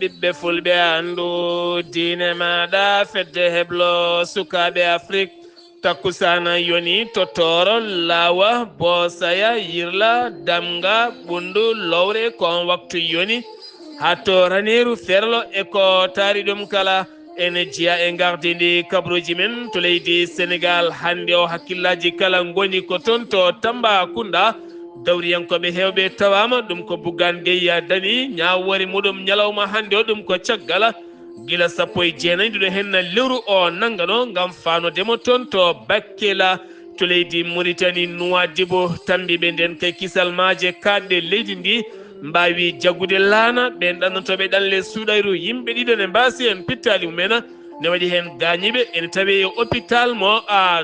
ɓiɓɓe fulɓe anndu diine maɗa fedde heblo sukaɓe Afrique takkusana yoni totoro lawa bosaya yirla damga ɓundu lowre kon waktu yoni hatto raniru ferlo eko taari ɗum kala ene jiya e gardidi kabruji men to leydi Sénégal hande o hakkillaji kala goni ko toon to Tambacounda dawriyankoɓe hewɓe tawama ɗum ko Bougane Gueye Dany ñawori muɗum ñalawma hande o ɗum ko caggal gila 19 ɗiɗo henna lewru o nanggano gam fanodemo toon to Bakkela to leydi Mauritanie Nouadhibou tambiɓe nden kay kisal maje kaɗɗe leydi ndi mbawi jaggude laana ɓen ɗannotoɓe ɗanle suuɗayru yimɓe ɗiɗo ne mbasi en pittali mumen ne waɗi hen gañiɓe ene tawi e hôpital mo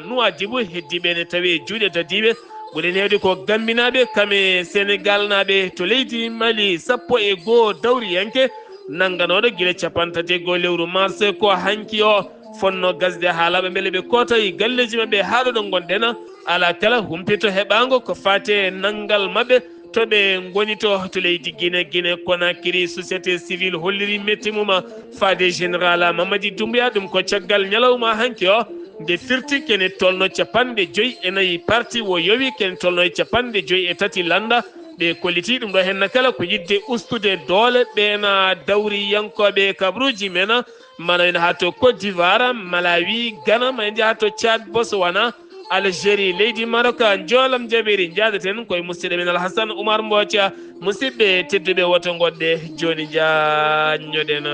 Nouadhibou heddiɓe ne tawi e juuɗe dadiɓe ɓuuren hewde ko gambinaɓe kame Sénégal naɓe to leydi Mali 11 dawriyanke nangganoɗo guila 31 lewru mars ko hanki o fonno gasde haalaɓe beele ɓe kootayi galleji mabɓe haaɗo ɗo gonɗen ala kala humpito heɓago ko fate nanggal mabɓe to ɓe goni to leydi Guinée Conakry société civile holliri metti mum faade général Mamadi Doumbouya ɗum ko caggal ñalawma hanki o nde firti kene tolno 54 parti wo yowi kene tolno 53 landa ɓe kolliti ɗum ɗo henna kala ko yidde ustude doole ɓena dawriyankoɓe kabruji men mana ene ha to Côte d'Ivoire Malawi Ghana ma ende ha to Tchad Botswana Algérie leydi Maroc joolam jaɓiri jaadaten koye musidɗo men Alhassane Oumar Mbotia musidɓe tedduɓe woto goɗɗe joni jañoɗen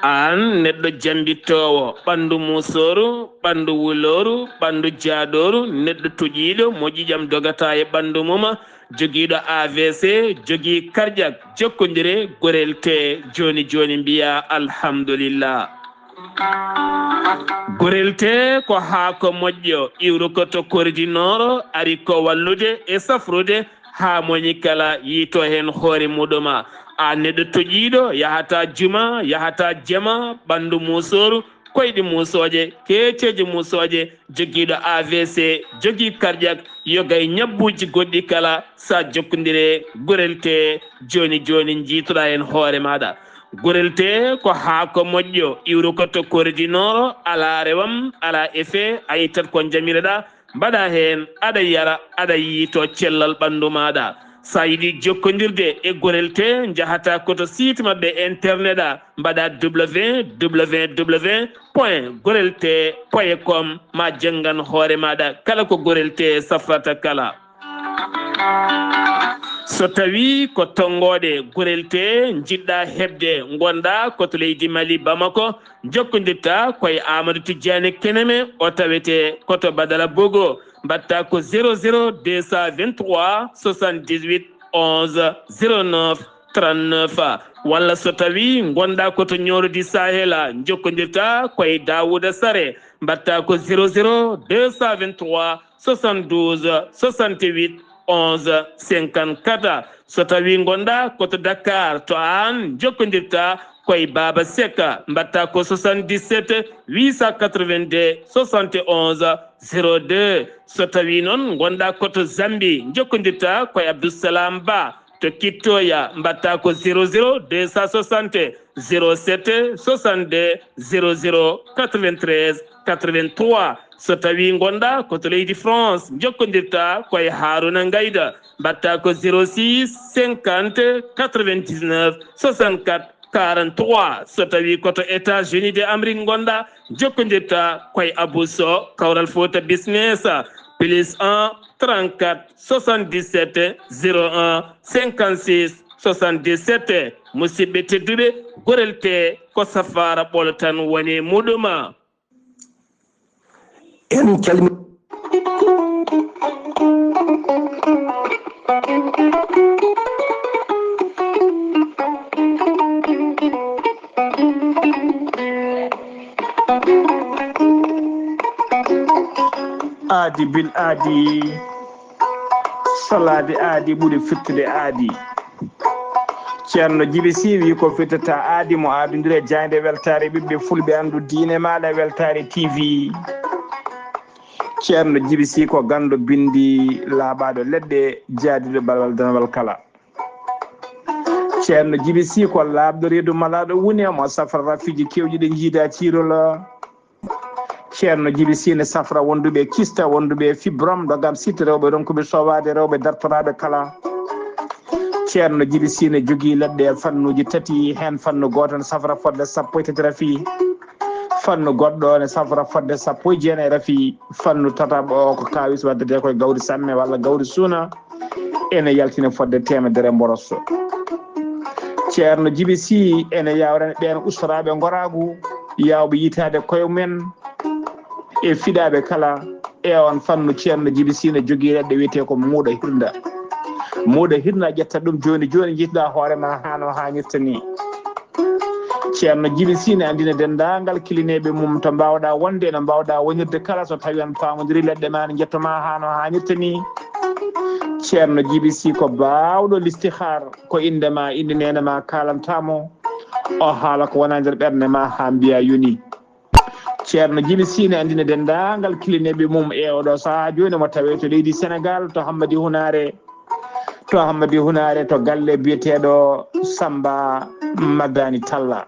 an neɗɗo jambittowo ɓandu musoru ɓandu wuloru ɓandu jaadoru neɗɗo toƴiɗo mo ƴiƴam dogata e ɓandu mum joguiɗo AVC jogui cardiaque jokkodire gorel te joni mbiya alhamdulillah gorel te ko haako moƴƴo iwru ko to koridinoro ari ko wallude e safrude ha moñi kala yiito hen hoore muɗuma a neɗɗo toƴiɗo yahata juma yahata jama ɓandu musoru koyɗi musoje keceje musoje joguiɗo AVC jogui cardiaque yogay ñabbuji goɗɗi kala sa jokkodire gorel te joni jiitoɗa hen hoore maɗa gorel te ko haako moƴƴo iwru ko to koridinoro ala rewam ala effet a yittat ko jamireɗa mbaɗa hen aɗa yara aɗa yiito cellal ɓandu maɗa sa yiɗi jokkodirde e gorel te jahata koto site mabɓe internet mbaɗa www.gorelte.com ma janggan hoore maɗa kala ko gorel te safrata kala so tawi ko tonggode gorel te jiɗɗa hebde gonɗa koto leydi Mali Bamako jokkodirta koye Amadou Tidiane Keneme o tawete koto Badala Bogo mbatta ko 00 223 78 11 09 39 walla so tawi gonɗa koto ñorodi Sahel jokkodirta koye Dawouda Sare mbatta ko 00 223 72 68 11 54 so tawi gonɗa koto Dakar to an jokkodirta koye Baba Seka mbatta ko 77 882 71 02 so tawi noon gonɗa koto Zambie jokkodirta koye Abdoussalam Ba to Kittoya mbatta ko 00 260 07 62 00 93 83 so tawi gonɗa koto leydi France jokkodirta koye Haruna Ngayda mbatta ko 06 50 99 64 43 so tawi koto États-Unis d'Amérique gonɗa jokkodirta koye Abousso Kawral Fouta Business plus 1 34 77 01 56 77 musidɓe tedduɓe gorel te ko safara ɓolo tan woni muɗuma en calmi aadi bil aadi salaade aadi ɓuri fittude aadi ceerno Djiby Sy wi ko fittata aadi mo aadodire jande weltare ɓiɓɓe fulɓe andu diine maɗa weltare TV ceerno Djiby Sy ko gando bindi laaɓaɗo leɗɗe jaadiɗo balwal danawal kala ceerno Djiby Sy ko laaɓɗo reedu malaɗo woni mo safra rafiji kewɗi ɗe jiida cirola ceerno Djiby Sy ne safra wonduɓe kista wonduɓe fibrom dogam sitte rewɓe ronkuɓe sowade rewɓe dartoraɓe kala ceerno Djiby Sy ne jogui leɗɗe fannuji tati hen fannu goto ne safra fodde sappo e tati rafi fannu goɗɗo ne safra fodde sappo e jeenayi rafi fannu tataɓo o ko kawis waddete koye gawri samme walla gawri suuna ene yaltina fodde temedere mborosso ceerno Djiby Sy ene yawrani ɓen ustoraɓe goragu yawɓe yitade koye mumen e fiɗaɓe kala e on fannu ceerno Djiby Sy ne jogui leɗɗe wiyete ko muuɗo hirda muuɗo hirda ƴetta ɗum joni joni jiɗɗa hoorema hano hannirta ni ceerno Djiby Sy ne andina dendagal kilineɓe mum to mbawɗa wonde no mbawɗa wonirde kala so tawi on pamodiri leɗɗe ma ne jettoma hano hannirta ni ceerno Djiby Sy ko bawɗo listihar ko indema inde nene ma kalantamo o haala ko wona nder ɓerde ma ha mbiya yoni ceerno Djiby Sy ne andina dendagal kilineɓe mum e oɗo saaha joni mo tawe to leydi Sénégal to Hammadi Hunare to galle biyeteɗo Samba Madani Talla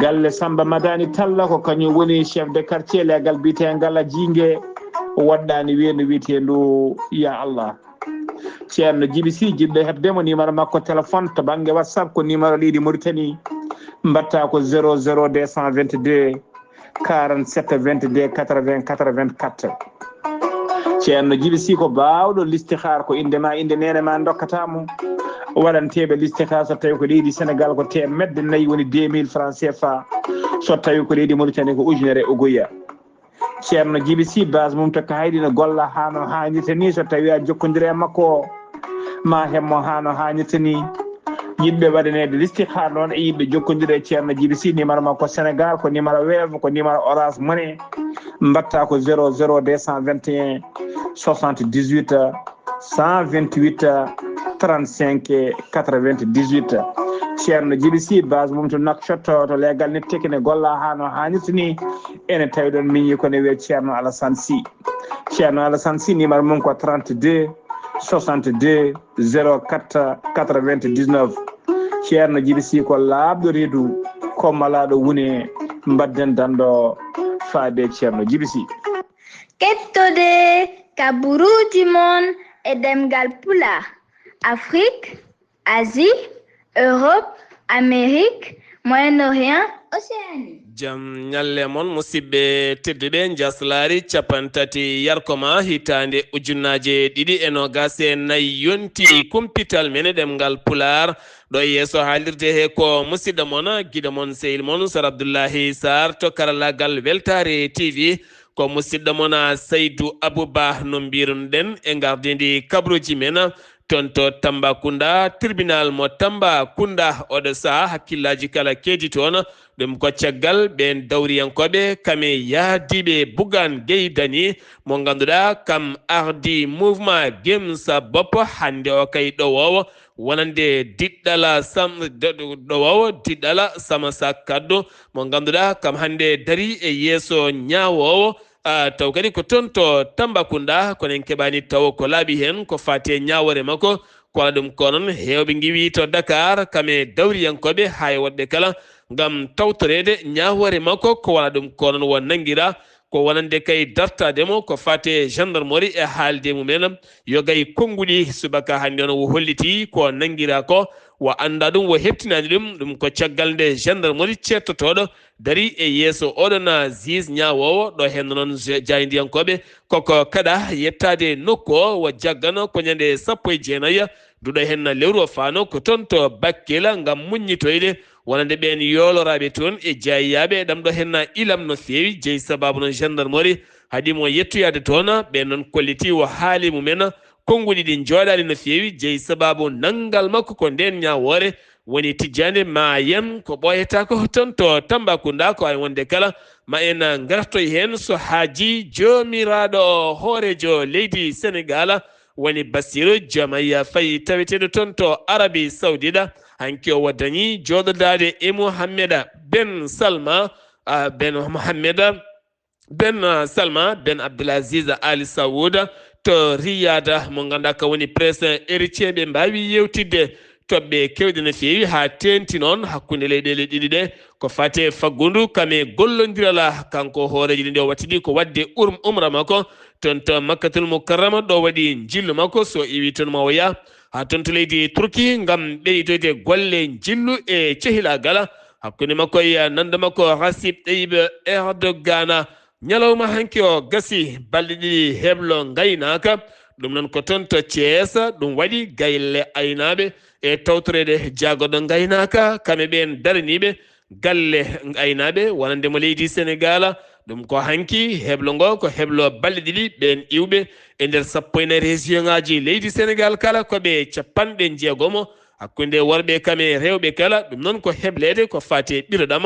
galle Samba Madani Talla ko kañum woni chef de quartier legal biyetegal jingue waɗɗani weeno wiyetendu ya Allah ceerno Djiby Sy jiɗɗo hebdemo numéro makko téléphone to banggue WhatsApp ko numéro leydi Mauritanie mbatta ko 00 222 47 22 80 84 ceerno Djiby Sy ko bawɗo listihar ko indema inde nene ma dokkatamo waɗanteɓe listihar so tawi ko leydi Sénégal ko temedde 4 woni 2000 francs CFA so tawi ko leydi Mauritanie ko ujunere ugoya ceerno Djiby Sy base mum to ko haydi no golla hano hannirta ni so tawi a jokkodiri e makko ma hemmo hano hannirta ni yimɓe waɗanede listihar noon e yimɓe jokkodiri e ceerno Djiby Sy numéro makko Sénégal ko numéro Wave ko numéro Orange Money mbatta ko 00 221 78 128 35 98 ceerno Djiby Sy base mum to Nouakchott to legal net tekine golla hano hannirta ni ene tawi ɗon miñi kone wiye ceerno Alassane Sy ceerno Alassane Sy numéro mum ko 32 62 04 99 ceerno Djiby Sy ko laaɓɗo reedu ko malaɗo wune mbadden danɗo faade ceerno Djiby Sy kettode kaburuji mon e ɗemngal pulaar Afrique, Asie, Europe, Amérique, Moyen-Orient, Océanie. Jam nyalle mon musidɓe tedduɓe njeslaare capantati yarkomaa hitande ujunnaje ɗiɗi e nogase nayi yonti kumpital mene ɗemngal pulaar ɗo yeeso haalirde he ko musidɗo mon giɗo mon sehil mon Sar Abdullaar Saar to karallagal weltare TV ko musidɗo mon Saydou Abouba no mbirunoɗen e gardidi kabruji men tonto Tambacounda tribunal mo Tambacounda oɗo saha hakkillaji kala keedi toon ɗum ko caggal ɓen dawriyankoɓe kame yaadiɓe Bougane Gueye Dany mo ganduɗa kam ardi mouvement Gemsa Bop hande o kay ɗowowo wonande diɗɗala sama sakkaddo mo ganduɗa kam hande dari e yeeso ñawowo taw kadi ko toon to Tambacounda konen keɓani taw ko laaɓi hen ko fate ñawore makko ko waɗa ɗum ko noon hewɓe giwi to Dakar kame dawriyankoɓe hay woɗɓe kala gam tawtorede ñawore makko ko waɗa ɗum ko noon won nanguira ko wonande kay dartademo ko fate gendarmerie e haalde mumen yo gay konnguli subaka hande on wo holliti ko nanguira ko wo anda ɗum wo heptinani ɗum ko caggal nde gendarmerie cettotoɗo dari e yeeso oɗon juge ñawowo ɗo henno noon jaydiyankoɓe koko kada yettade nokku o wo jaggano ko ñande 19 duɗo hen lewru o fano ko toon to Bakel gam muññitoyde wonande ɓen yoloraɓe toon e jeeyaɓe ɗam ɗo henna ilam no fewi jeeyi sababu noon gendarmerie haɗimo yettoyade toon ɓen noon kolliti wo haali mumen konnguli ɗi jooɗani no fewi jeeyi sababu nanggal makko ko nden ñawore woni tijjane ma yen ko ɓoyata ko ton to Tambacounda ko ay wonde kala ma en gartoy hen so haaji jomiraɗo hoorejo leydi Sénégal woni Bassirou Diomaye Faye taweteɗo ton to Arabie Saoudite hanki o waddani joɗodade e Mohammeda Ben Salma Ben Abdulaziz Ali Saouda to Riyada mo ganduɗa ka woni presse héritier ɓe mbawi yewtidde toɓɓe kewɗe no feewi ha tenti noon hakkude leyɗele ɗiɗi ɗe ko fate faggudu kame gollodirala kanko hooreji ɗi nde watti ɗi ko wadde umra makko ton to Makkatul Mukarrama ɗo waɗi jillu makko so iwi toon ma o yaa ha toon to leydi Turki ngam ɓeydoyde golle jillu e cehilagal hakkude makko e nanda makko Recep Tayyip Erdogan ñalawma hanki o gasi balɗe ɗiɗi heblo gaynaka ɗum noon ko toon to Thiès ɗum waɗi gayle aynaɓe e tawtorede jaagoɗo gaynaka kamɓe ɓen daraniɓe galle aynaɓe wonandemo leydi Sénégal ɗum ko hanki heblo ngo ko heblo balɗe ɗiɗi ɓen iwɓe e nder 14 région ngaji leydi Sénégal kala koɓe 60 hakkunde worɓe kame rewɓe kala ɗum noon ko heblede ko fate ɓiroɗam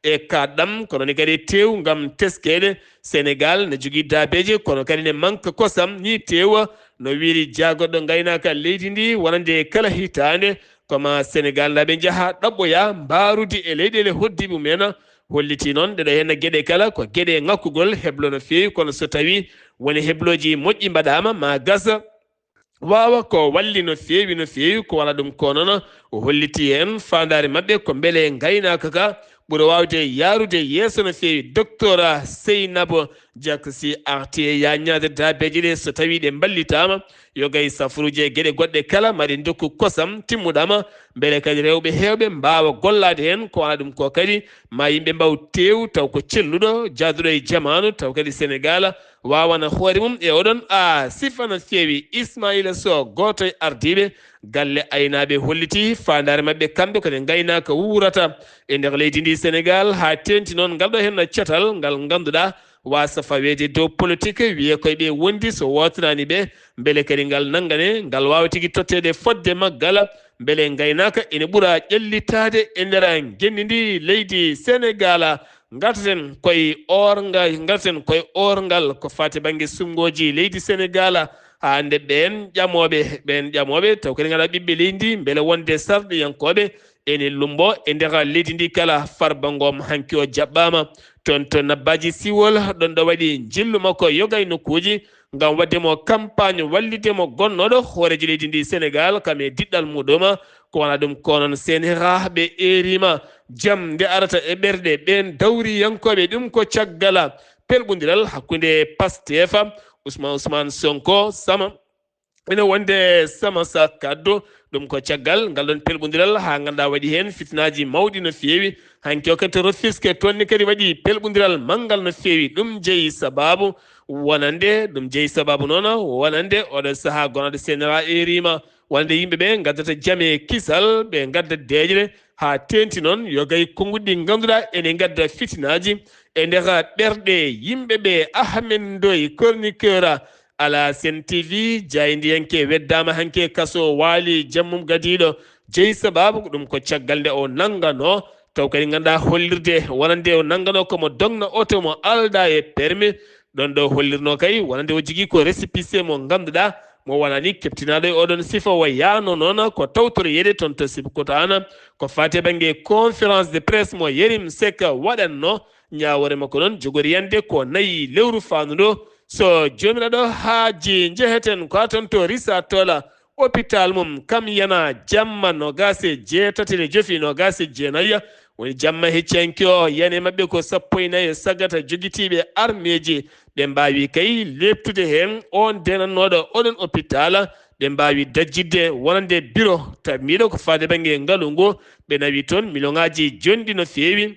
e kaɗɗam kono ne kadi tew ngam teskede Sénégal ne jogui daabeje kono kadi ne manque kosam ni tewa no wiiri jaagoɗo gaynaka leydi ndi wonande kala hitande koma Sénégal naɓe jaaha ɗaɓɓoya mbarude e leyɗele hoddiɓe mumen holliti noon ɗeɗo henna gueɗe kala ko gueɗe ngakkugol heblo no fewi kono so tawi woni hebloji moƴƴi mbaɗama ma gasa wawa ko walli no fewi ko wala ɗum ko noon o holliti hen fandare mabɓe ko beele gaynaka ka ɓuura wawde yarude yeeso no fewi docteur Seynabou Diack Sy arti e yañade dabeji ɗe so tawi ɗe ballitama yogay safruji e gueɗe goɗɗe kala maɗi dokku kosam timmuɗama beele kadi rewɓe hewɓe mbawa gollade hen ko wala ɗum ko kadi ma yimɓe mbaw tew taw ko celluɗo jaduɗo e jamanu taw kadi Sénégal wawana hoore mum e oɗon sifa no fewi Ismaïla Sow goto e ardiɓe galle aynaɓe holliti fandare mabɓe kamɓe kode gaynaka wurata e nder leydi ndi Sénégal ha tenti noon ngal ɗo henno cetal ngal ganduɗa wasa fawede dow politique wiye koye ɓe wondi so wotanani ɓe beele kadi ngal nangane ngal wawa tigui tottede fodde maggal beele gaynaka ene ɓuura ƴellitade e nder genni ndi leydi Sénégal gartaten koye orgal ko fate banggue sumgoji leydi Sénégal hande ɓen ƴamoɓe taw kadi gaɗa ɓiɓɓe leydi beele wonde sarɗiyankoɓe ene lumbo e nder leydi ndi kala farbangom hanki o jaɓɓama toon to nabbaji siwol ɗon ɗo waɗi jillu makko yogay nokkuji ngam waddemo campagne wallidemo gonnoɗo hooreji leydi ndi Sénégal kam e diɗɗal muɗum ko wona ɗum ko noon senera ɓe erima jaam nde arata e ɓerɗe ɓen dawriyankoɓe ɗum ko caggal pelɓodiral hakkude Pastef Ousmane Sonko sama ene wonde sama sa kaddo ɗum ko caggal ngal ɗon pelɓodiral ha ganduɗa waɗi hen fitnaji mawɗi no fewi hanki o kadi to Rufisque toon kadi waɗi pelɓodiral manggal no fewi ɗum jeeyi sababu noon wonande oɗo saaha gonɗo senera erima wonde yimɓeɓe gaddata jaame kisal ɓe gadda deejre ha tenti noon yogay konguɗi ganduɗa ene gadda fitinaji e nder ɓerɗe yimɓeɓe Ahmed Ndoye chroniqueur ala Sen TV jaydiyanke weddama hanke kaso waali jammum gadiɗo jeeyi sababu ɗum ko caggal nde o nangano taw kadi ganduɗa hollirde wonande o nangano komo dogna auto mo alda e permis ɗon ɗo hollirno kay wonande o jogui ko récépissé mo ganduɗa mo wonani keptinaɗo e oɗon sifa o yano noon ko tawtoro yede toon to Sibikotane ko fate banggue conférence de presse mo Yérim Seck waɗanno ñawore makko noon jogori yande ko nayi lewru fanduɗo so jomiraɗo haaji jeheten ko toon to Risatola hôpital mum kam yana jamma 27 woni jamma heccanki o yani mabɓe ko 14 sagata joguitiɓe armeji ɓe mbawi kay leptude hen on denannoɗo oɗon hôpital ɓe mbawi dajjidde wonande bureau tammiɗo ko fade banggue ngaalu ngu ɓe nawi toon million ngaji jondi no fewi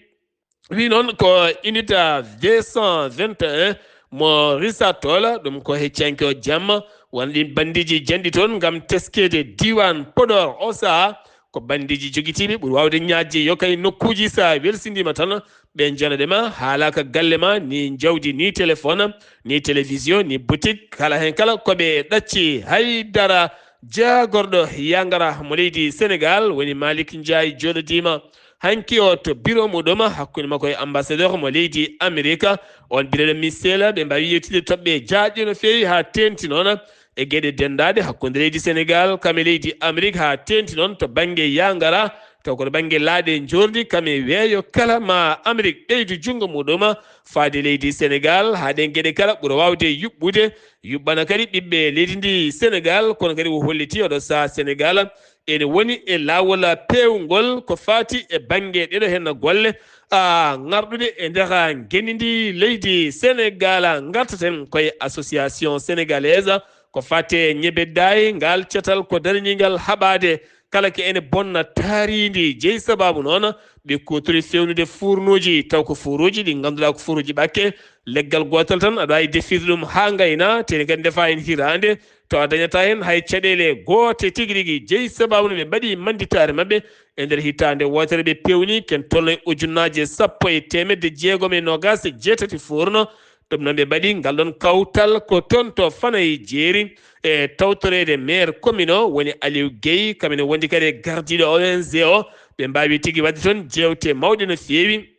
wi noon ko unité 221 mo Risatola ɗum ko heccanki o jamma wonɗi bandiji jandi toon gam teskede diwan Podor o saaha ko bandiji joguitiɓe ɓuuri wawde ñaajje yo kay nokkuji sa welsindima tan ɓe janaɗema haalaka galle ma ni jawdi ni téléphone ni télévision ni boutique kala hen kala koɓe ɗacci haydara jagorɗo yangara mo leydi Sénégal woni Malick Ndiaye jolodima hanki o to bureau muɗum hakkude makko e ambassadeur mo leydi Amérique on bireɗo misela ɓe mbawi yettude toɓɓe jaaƴe no fewi ha tenti noon e gueɗe dendade hakkude leydi Sénégal kame leydi Amérique ha tenti noon to banggue yangara taw koto banggue laaɗe jordi kame weeyo kala ma Amérique ɓeydu junggo muɗum faade leydi Sénégal haɗen gueɗe kala ɓuura wawde yuɓɓude yuɓɓana kadi ɓiɓɓe leydi ndi Sénégal kono kadi o holliti oɗo saaha Sénégal ene woni e lawol pewgol ko fati e banggue ɗeɗo hen golle garɗude e nder guendi ndi leydi Sénégal gartaten koye association sénégalaise ko fate ñebeddayi ngal cetal ko daranigal haɓade kala ke ene bonna taaridi jeeyi sababu noon ɓe kotori fewnude fournuji taw ko fournuji ɗi ganduɗa ko fournuji ɓakke leggal gotal tan aɗa wawi defirde ɗum ha gayna tene kadi defa hen hirande to a dañata hen hay caɗele goote tigui rigui jeeyi sababu no ɓe mbaɗi manditare mabɓe e nder hitande wotere ɓe pewni ken tolno e ujunnaje sappo e temedde jeegom e nogas e jeetati fourno ɗum noon ɓe mbaɗi ngal ɗon kawtal ko toon to Fanayi jeeri e tawtorede maire commune o woni Aliou Gueye kamene wondi kadi e gardiɗo ONG o ɓe mbawi tigui wadde toon jewte mawɗe no fewi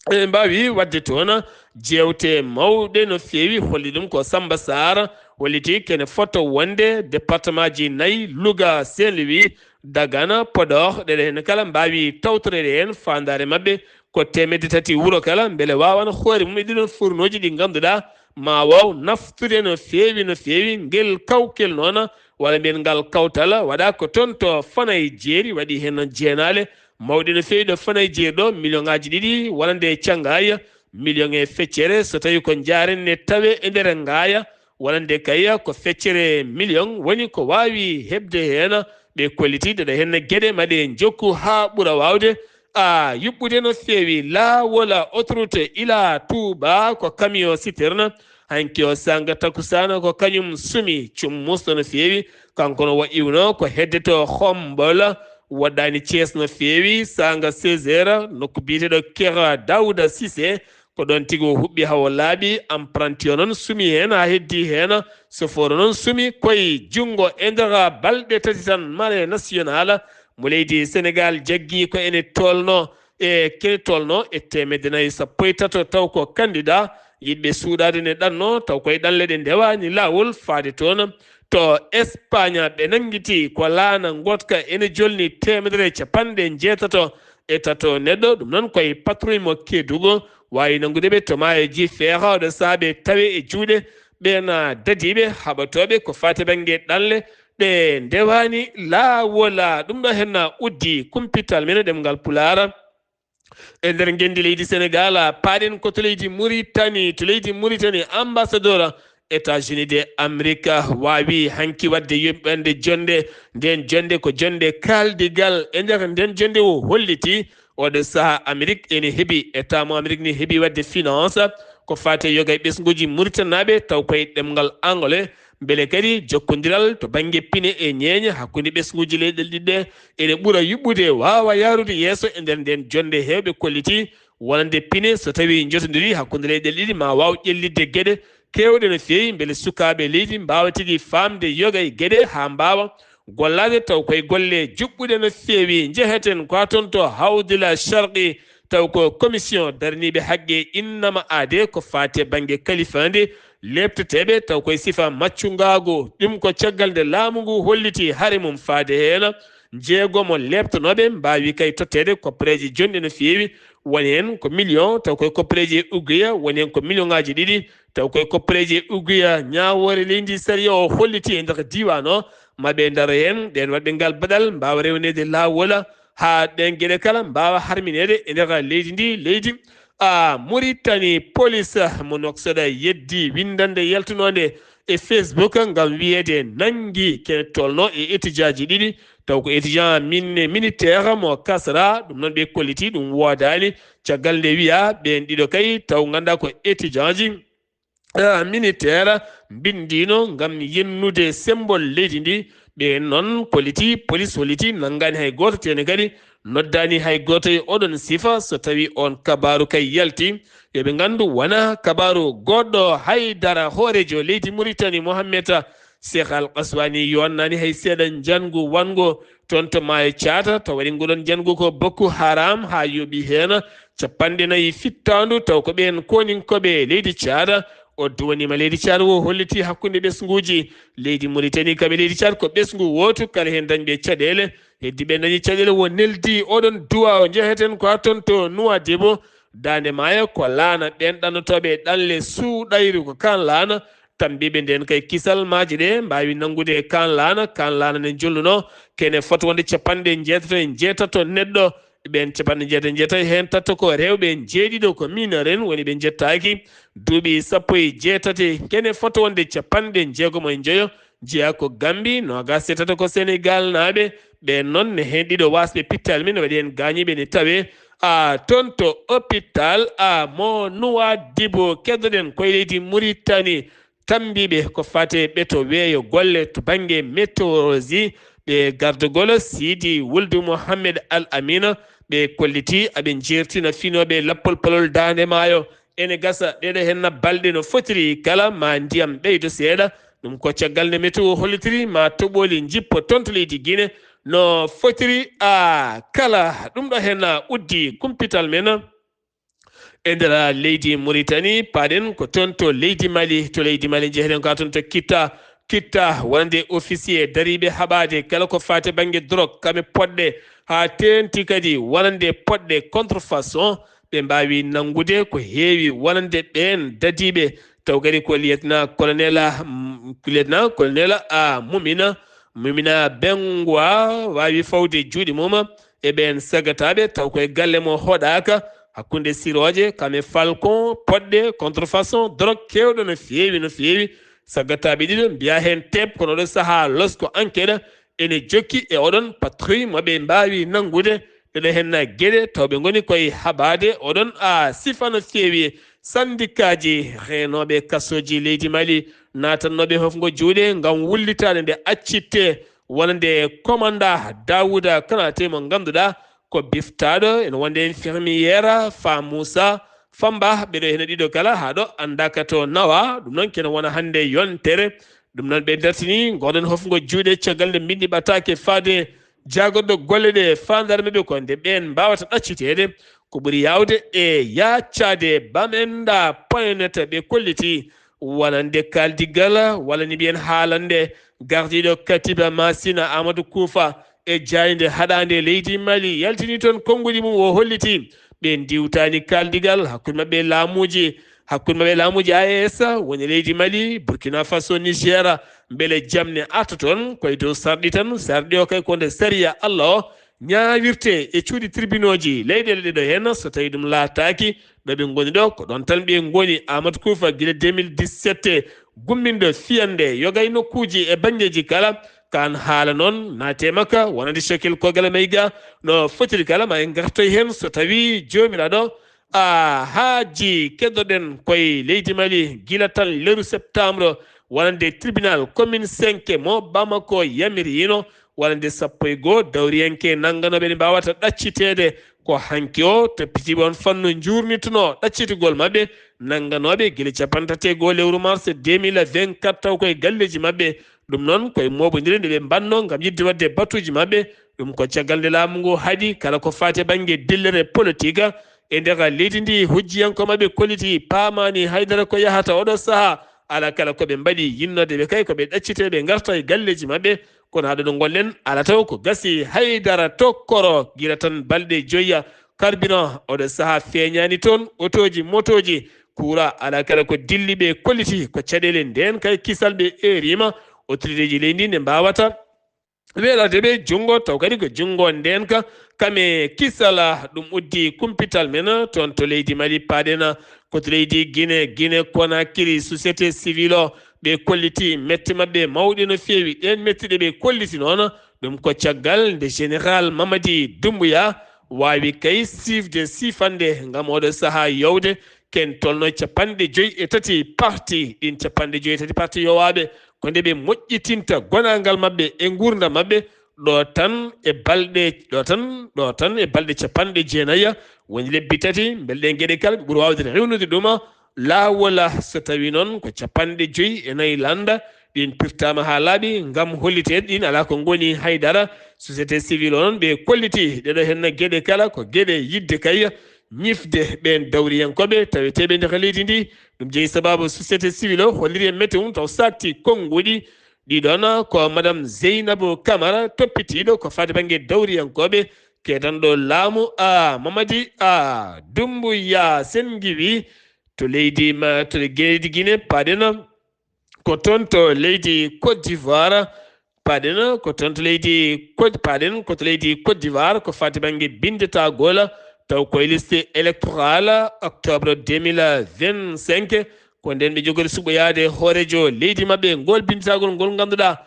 ɓe mbawi wadde toon jewte mawɗe no fewi holli ɗum ko Samba Sar holliti kene foto wonde département ji 4 Louga Saint-Louis Dagana Podor ɗeɗe hen kala mbawi tawtorede hen fandare mabɓe ko temedde tati wuuro kala beele wawana hoore mum e ɗiɗon fournoji ɗi ganduɗa ma waw naftude no fewi ngel kawkel noon walla mbiyen ngal kawtal waɗa ko toon to Fanayi jeeri waɗi hen jeenale mawɗi no fewi ɗo Fanayi jeeri ɗo million ngaji ɗiɗi walla nde canggaya million e feccere so tawi ko jaren ne tawe e nder ngaya walla nde kayya ko feccere million woni ko wawi hebde hen ɓe kollitiɗe ɗo hen gueɗe maɗe jokku ha ɓuura wawde yuɓɓude no fewi lawol autoroute ila Touba ko camion citerne hanki o sanga takusana ko kañum sumi cummusto no fewi kanko no iwno ko heddeto Khombole waɗɗani Thiès no fewi sanga 16h nokku biyeteɗo Kera Dawda Cissé ko ɗon tigui o huɓɓi hawo laaɓi apprenti o noon sumi hen ha heddi hen soforo noon sumi koye junggo e nder balɗe tati tan maré national mo leydi Sénégal jaggui ko ene tolno e temedde nayyi sappo e tato taw ko candidat yiɗɓe suuɗade ne ɗanno taw koye ɗanle ɗe ndewani lawol faade toon to Espagne ɓe nanguiti ko laana gotka ene jolni temedere capanɗe jeetato e tato neɗɗo ɗum noon koye patrouille mo Kédougou wawi nangudeɓe to maayoji feeha oɗo saabe tawe e juuɗe ɓena dadiɓe haɓatoɓe ko fate banggue ɗanle ɗe ndewani laawola ɗum ɗo hen uddi kumpital men ɗemngal pulaar e nder gendi leydi Sénégal paaɗen ko to leydi Mauritanie ambassadeur États-Unis de Amérique wawi hanki wadde yimɓande jonde nden jonde ko jonde kaldigal e nder nden jonde o holliti oɗo saaha Amérique ene heeɓi état mo Amérique ni heeɓi wadde finance ko fate yoga e ɓesguji Mauritanaɓe taw koye ɗemngal anglais beele kadi jokkodiral to banggue pine e ñeeñe hakkude ɓesguji leyɗel ɗiɗɗe ene ɓuura yuɓɓude wawa yarude yeeso e nder nden jonde hewɓe kolliti wonande pine so tawi jotodiri hakkude leyɗel ɗiɗi ma waw ƴellidde gueɗe kewɗe no fewi beele sukaɓe leydi mbawa tigui famde yoga e gueɗe ha mbawa gollade taw koye golle juɓɓuɗe no fewi jeeheten ko toon to hawdila sharqi taw ko commission daraniɓe haqqe innama aade ko fate banggue kalifande lepteteɓe taw koye sifa maccugago ɗum ko caggal nde laamu ngu holliti haare mum faade hen jeegomo leptanoɓe mbawi kay tottede koppareji jonɗe no fewi woni hen ko million taw koye koppareji uguya woni hen ko million ngaji ɗiɗi taw koye koppareji uguya ñawore leydi saria o holliti e nder diwan o maɓe daro hen ɗen waɗɓe ngal baɗal mbawa rewnede lawol ha ɗen gueɗe kala mbawa harminede e nder leydi ndi leydi Mauritanie police mo noksoɗa yeddi windande yaltunode e Facebook ngam wiyede nangi kene tolno e étudiant ji ɗiɗi taw ko étudiant militaire mo kasra ɗum noon ɓe kolliti ɗum wodani caggal nde wiya ɓen ɗiɗo kay taw ganduɗa ko étudiant ji militaire bindino ngam yennude symbole leydi ndi ɓe noon kolliti police holliti nangani hay goto tene kadi noddani hay goto e oɗon sifa so tawi on kabaru kay yalti yoɓe gandu wona kabaru goɗɗo haydara hoorejo leydi Mauritanie Mohamed Cheikh Al Qaswani yonnani hay seeɗa jangu wango toon to maayo caata taw waɗi nguɗon jangu ko Boko Haram ha yooɓi hen 4 fittandu taw ko ɓen koninkoɓe leydi caata o duwanima leydi Tchad wo holliti hakkunde ɓesguji leydi Mauritanie kaɓe leydi Tchad ko ɓesgu wotu kala hen dañɓe caɗele heddi ɓe dañi caɗele wo neldi oɗon duwa o jeheten ko hatton to Nouadhibou dande maayo ko laana ɓen ɗannotoɓe ɗanle suuɗayru ko kan laana tambiɓe nden kay kisal maji ɗe mbawi nangude kan laana ne jolluno kene foto wonde 97 neɗɗo ɓen 97 hen tatta ko rewɓe jeeɗiɗo ko minaren woni ɓe jettaki duuɓi 18 kene foto wonde 65 jeeya ko Gambi nogas tata ko Sénégal naaɓe ɓe noon ne hen ɗiɗo wasɓe pittal min waɗi hen gañiɓe ne tawe toon to hôpital mo Nouadhibou keddoɗen koye leydi Mauritanie tambiɓe ko fate ɓeto weeyo golle to banggue météorologie ɓe gardugol Sidi Wuldu Mohammed Al Amina ɓe kolliti aɓe jertina finoɓe lappol palol dande maayo ene gasa ɗeɗo henna balɗe no fotiri kala ma ndiyam ɓeydo seeɗa ɗum ko caggal nde météo hollitiri ma toɓoli jippo toon to leydi Guinée no fotiri kala ɗum ɗo henna uddi kumpital men e nder leydi Mauritanie paɗen ko toon to leydi Mali jeheten ko toon to kitta wonde officier dariɓe haɓade kala ko fate banggue drogue kamɓe poɗɗe ha tenti kadi wonande poɗɗe contrefaçon ɓe mbawi nangude ko heewi wonande ɓen dadiɓe taw kadi ko lieutenant colonel Mumina Bengwa wawi fawde juuɗe mum e ɓen sagataɓe taw koye galle mo hoɗaka hakkunde siroje kamɓe falcon poɗɗe contrefaçon drogue kewɗo no feewi sagataɓe ɗiɗo mbiya hen teb kono ɗo saaha losko enquête ene jokki e oɗon patrouille moɓe mbawi nangude ɗeɗo henna gueɗe tawɓe goni koye haɓade oɗon sifa no feewi syndicat ji renoɓe kasoji leydi Mali natannoɓe hofgo juuɗe gam wullitade nde accitte wonande commanda Daouda Kanate mo ganduɗa ko biftaɗo ene wonde infirmiére Fa Moussa Famba ɓeɗo heno ɗiɗo kala haɗo andaka to nawa ɗum noon kene wona hande yontere ɗum noon ɓe dartini goɗon hofgo juuɗe caggal nde bindi ɓatake fade jagoɗɗo golle ɗe fandarmeɓe ko nde ɓen mbawata ɗaccitede ko ɓuuri yawde e yaccade bamenda point ɓe kolliti wonande kaldigal walla ni mbiyen haalande gardiɗo Katiba Masina Amadou Koufa e jayde haɗande leydi Mali yaltini toon konnguli mum o holliti ɓe diwtani kaldigal hakkude mabɓe laamuji AES woni leydi Mali Burkina Faso Niger beele jamne arta toon koye dow sarɗi tan sarɗi o kay konde sariya Allah o ñawirte e cuuɗi tribunoji leyɗele ɗeɗo hen so tawi ɗum laataki ɗo ɓe goni ɗo ko ɗon tan ɓe goni Amadou Koufa guila 2017 gumminɗo fiyande yogay nokkuji e banggueji kala kan haala noon naate makka wonande Chekil Kogala Mayga no fotiri kala ma en gartoy hen so tawi jomiraɗo haaji keddoɗen koye leydi Mali guila tan leru septembre wonande tribunal commune 5 mo Bamako yamirino wonande 11 dawriyanke nangganoɓe ne mbawata ɗaccitede ko hanki o toppitiɓe on fanno jurnituno ɗaccitigol mabɓe nangganoɓe guila 31 lewru mars 2024 taw koye galleji mabɓe ɗum noon koye moɓodire nde ɓe mbanno gam yidde wadde batuji mabɓe ɗum ko caggal nde laamu ngu haaɗi kala ko fate banggue dillere politique e nder leydi ndi hujjiyanko mabɓe kolliti paamani haydara ko yahata oɗo saaha ala kala koɓe mbaɗi yinnode ɓe kay koɓe ɗacciteɓe garta e galleji mabɓe kono haɗa ɗo gollen ala taw ko gasi haydara tokkoro guila tan balɗe joyya carburant oɗo saaha feeñani toon otoji motoji kuura ala kala ko dilliɓe kolliti ko caɗele nden kay kisalɓe erima autorité ji leydi ne mbawata weelade ɓe junngo taw kadi ko junngo ndenka kame kisala ɗum uddi kumpital men toon to leydi Mali paɗena koto leydi Guinée Conakry société civile o ɓe kolliti metti mabɓe mawɗi no feewi ɗen mettiɗe ɓe kolliti noon ɗum ko caggal nde général Mamadi Doumbouya wawi kay sifande ngam oɗo saaha yowde ken tolno 53 parti ɗin 53 parti yowaɓe ko nde ɓe moƴƴitinta gonangal mabɓe e gurdam mabɓe ɗo tan e balɗe 90 woni lebbi tati belɗe gueɗe kala ɓe ɓuuri wawde rewnude ɗum lawol so tawi noon ko 54 landa ɗin pirtama ha laaɓi ngam holliteɗe ɗin ala ko goni haydara société civile o noon ɓe kolliti ɗeɗo henna gueɗe kala ko gueɗe yidde kay ñifde ɓen dawriyankoɓe taweteɓe nder leydi ndi ɗum jeeyi sababu société civile o holliri e météo taw sakti konnguɗi ɗiɗon ko madame Zeynabou Camara toppitiɗo ko fade banggue dawriyankoɓe kedanɗo laamu Mamadi Doumbouya Sengiwi to leydi to leydi Guinée paɗen ko toon to leydi Côte d'Ivoire paɗen ko toon to leydi Côte d'Ivoire ko fate banggue bindetagol taw koye liste électorale octobre 2025 ko nden ɓe jogori suɓoyade hoorejo leydi mabɓe ngol bindetagol ngol ganduɗa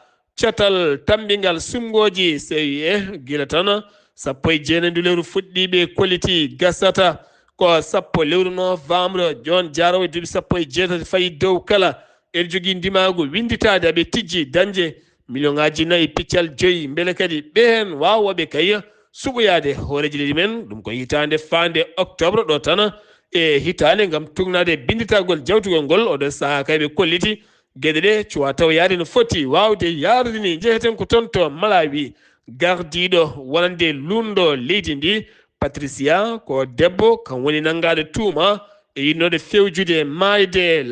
catal tambingal sumgoji CUE gila tan 19 lewru fuɗɗiɓe kolliti gasata ko 10 lewru novembre jon jarowo duuɓi 18 fayi dow kala en jogui ndimagu winditade aɓe tijji dañde million ngaji 4 piccal 5 beele kadi ɓen wawoɓe kay suɓoyade hooreji leydi men ɗum ko hitande fande octobre ɗo tan e hitande gam tugnade binditagol jawtugol ngol oɗo saaha kayɓe kolliti gueɗe ɗe cuwa taw yaade no foti wawde yarude ni jeeheten ko toon to Malawi gardiɗo wonande lunɗo leydi ndi Patricia ko debbo kam woni nangaɗo tuuma e yinnode fewjude maayde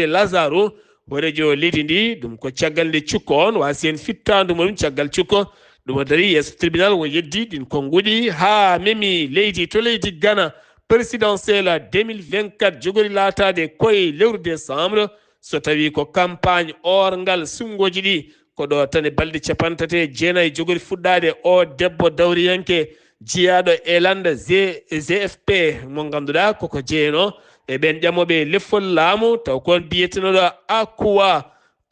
Lazaro hoorejo leydi ndi ɗum ko caggal nde cukko on wasi hen fittadu muɗum caggal cukko ɗum o dari yeeso tribunal wo yeddi ɗin konnguɗi ha memi leydi to leydi Ghana présidentielle 2024 jogori laatade koye lewru décembre so tawi ko campagne orngal sungoji ɗi ko ɗo tan e balɗe 39 jogori fuɗɗade o debbo dawriyanke jiyaɗo elanda GFP mo ganduɗa koko jeeyno e ɓen ƴamoɓe leffol laamu taw kon biyetenoɗo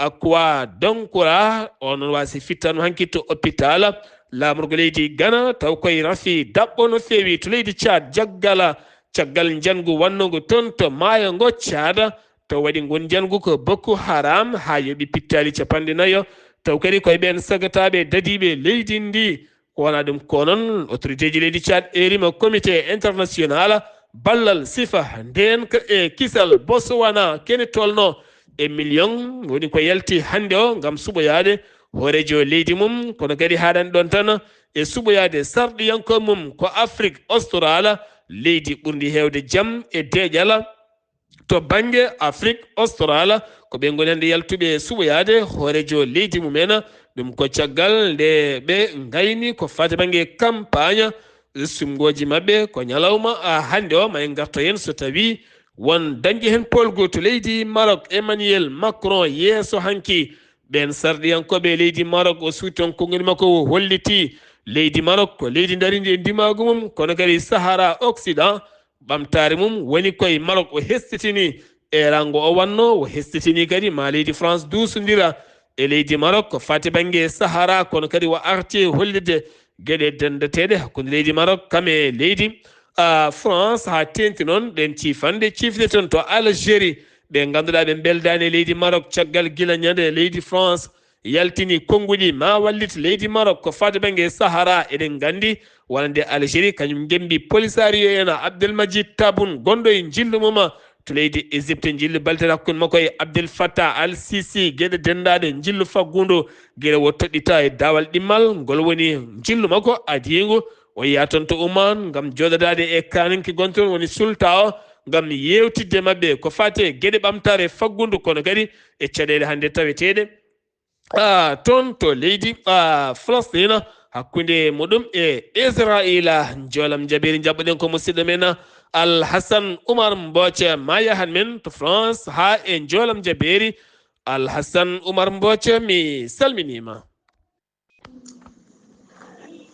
Akwa Donkura on wasi fittano hanki to hôpital lamorgo leydi Ghana taw koye rafi dabɓo no fewi to leydi Tchad caggal jangu wannogo toon to maayo ngo Tchad taw waɗi gon jangu ko Boko Haram ha yoɓi pittali 40 taw kadi koye ɓen sagataɓe dadiɓe leydi ndi wona ɗum ko noon autorité ji leydi Tchad erima comité international ballal sifa nden e kisal Botswana kene tolno e million woni ko yalti hande o gam suɓoyade hoorejo leydi mum kono kadi haɗani ɗon tan e suɓoyade sarɗiyanko mum ko Afrique australe leydi ɓurdi hewde jaam e deƴal to banggue Afrique australe ko ɓe goni hande yaltuɓe suɓoyade hoorejo leydi mumen ɗum ko caggal nde ɓe gayni ko fate banggue campagne sumgoji mabɓe ko ñalawma hande o may garta hen so tawi won dañƴi hen polgo to leydi Maroc Emmanuel Macron yeeso hanki ɓen sarɗiyankoɓe leydi Maroc o suuti on konngol makko holliti leydi Maroc ko leydi darindi e ndimagu mum kono kadi Sahara Occident ɓamtare mum woni koye Maroc o hestitini e rango o wanno o hestitini kadi ma leydi France dusodira e leydi Maroc ko fate banggue Sahara kono kadi o arti hollide gueɗe dendateɗe hakkude leydi Maroc kam e leydi France ha tenti noon ɗen cifde toon to Algérie ɓe ganduɗa ɓe beldani leydi Maroc caggal guila ñande leydi France yaltini konnguɗi ma wallit leydi Maroc ko fate banggue Sahara eɗen gandi wonande Algérie kañum gembi polisario en Abdelmadjid Tabboune gonɗo e jillu mum to leydi Égypte jillu baltere hakkude makko e Abdel Fattah al-Sisi gueɗe dendaɗe jillu faggudu gueɗe wo toɗɗita e dawal ɗimmal ngol woni jillu makko adigo o yiya toon to Oman gam joɗodade e kaninki gonton woni sulta o gam yewtidde mabɓe ko fate gueɗe ɓamtare faggudu kono kadi e caɗele hande taweteɗe toon to leydi Palestine hakkude muɗum e Israila jolam jabiri jabɓoɗen ko musidɗo men Alhassan Oumar Mboce ma yahan men to France ha e jolam jabiri Alhassan Oumar Mboce mi salminima.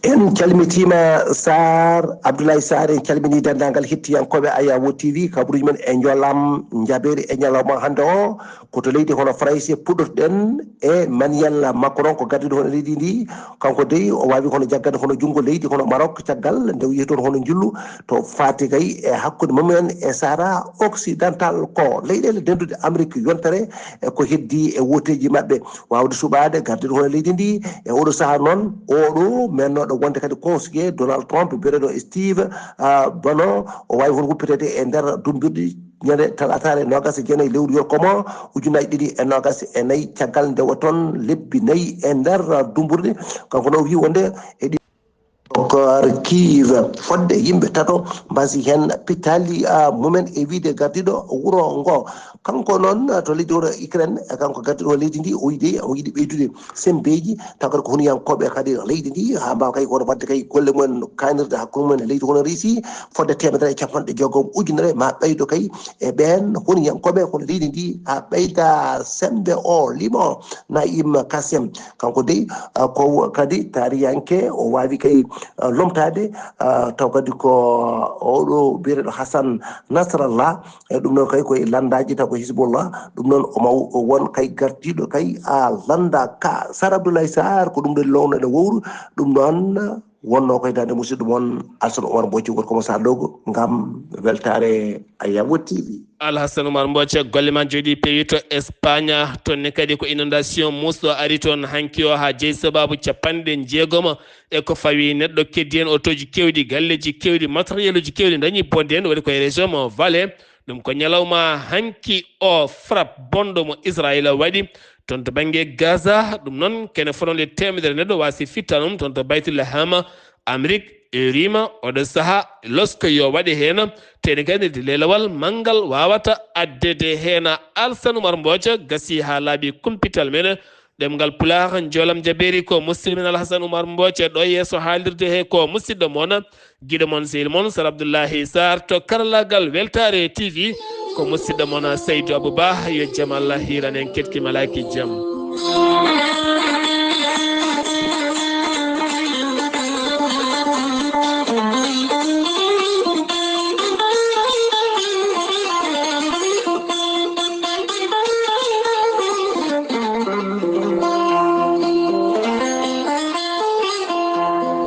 en calmitima Sar Abdullaar Saar en calmini dendagal hettiyankoɓe Ayawo TV kabaruji men e jolam jaberi e ñalawma hande o koto leydi hono France puɗɗotoɗen e Emmanuel Macron ko gaddude hono leydi ndi kanko dey o wawi hono jaggade hono junggo leydi hono Maroc caggal nde wiye toon hono jullu to fati kay e hakkude mumen e Sahara occidental ko leyɗele dendude Amérique yontere ko heddi e woteji mabɓe wawde suɓade gaddude hono leydi ndi e oɗo saaha noon oɗo mennoɗo wonde kadi conseiller Donald Trump biyeteɗo Steve Bannon o wawi hono wuppetede e nder dumbirɗi ñande talatare nogas e jeenayi lewru yarkomaa ujunaji ɗiɗi e nogas e nayyi caggal ndewa toon lebbi nayyi e nder dumburde kanko no wi wonde e ko arkive fodde yimɓe tato mbasi hen pittali mumen e wiide gardiɗo wuro ngo kanko noon to leydi oto Ukraine kanko gardiɗo leydi ndi o yiiɗi ɓeydude sembeji taw kadi ko huniyankoɓe kadi leydi ndi ha mbawa kay kono wadde kay golle mumen kanirde hakkude mumen e leydi hono Russie fodde 150 ujunere ma ɓeydo kay e ɓen huniyankoɓe kono leydi ndi ha ɓeyda sembe o limo Naim Kasem kanko dey ko kadi tariyanke o wawi kay lomtade taw kadi ko oɗo biyeteɗo Hassan Nasrallah e ɗum noon kay koye landaji taw ko Hizbullah ɗum noon o won kay gardiɗo kay landa ka Sar Abdoulaye Saar ko ɗum ɗo lowno ɗo wowru ɗum noon wonno koye dande musidɗo moon Alassane Oumar Mbocci gorko Moussa Dogo ngam weltare Ayawo TV. Alassane Oumar Mbocci golle ma jooɗi peewi to Espagne toonne kadi ko inondation musɗo ari toon hanki o ha jeeyi sababu 60 e ko fawi neɗɗo keddi hen otoji kewɗi galleji kewɗi matériel uji kewɗi dañi bonde hen waɗi koye région mo Valais ɗum ko ñalawma hanki o frappe bonɗo mo Israël waɗi toon to banggue Gaza ɗum noon kene fonde temedere neɗɗo wasi fitta ɗum toon to Baytulaham Amérique e rima oɗo saaha losko yo waɗe hen tene kadi lelawal manggal wawata addede hen. Alassane Oumar Mbocci gasi ha laaɓi kumpital men ɗemngal pulaar jolam jaɓeri ko musidɗo men Alassane Oumar Mbocci ɗo yesso haalirde he ko musidɗo moon guiɗo moon sehil moon Sar Abdullahi Saar to karallagal Weltare TV ko musidɗo moon Seydou Abouba yo jaam Allah hiran en ketkimalaki jaam.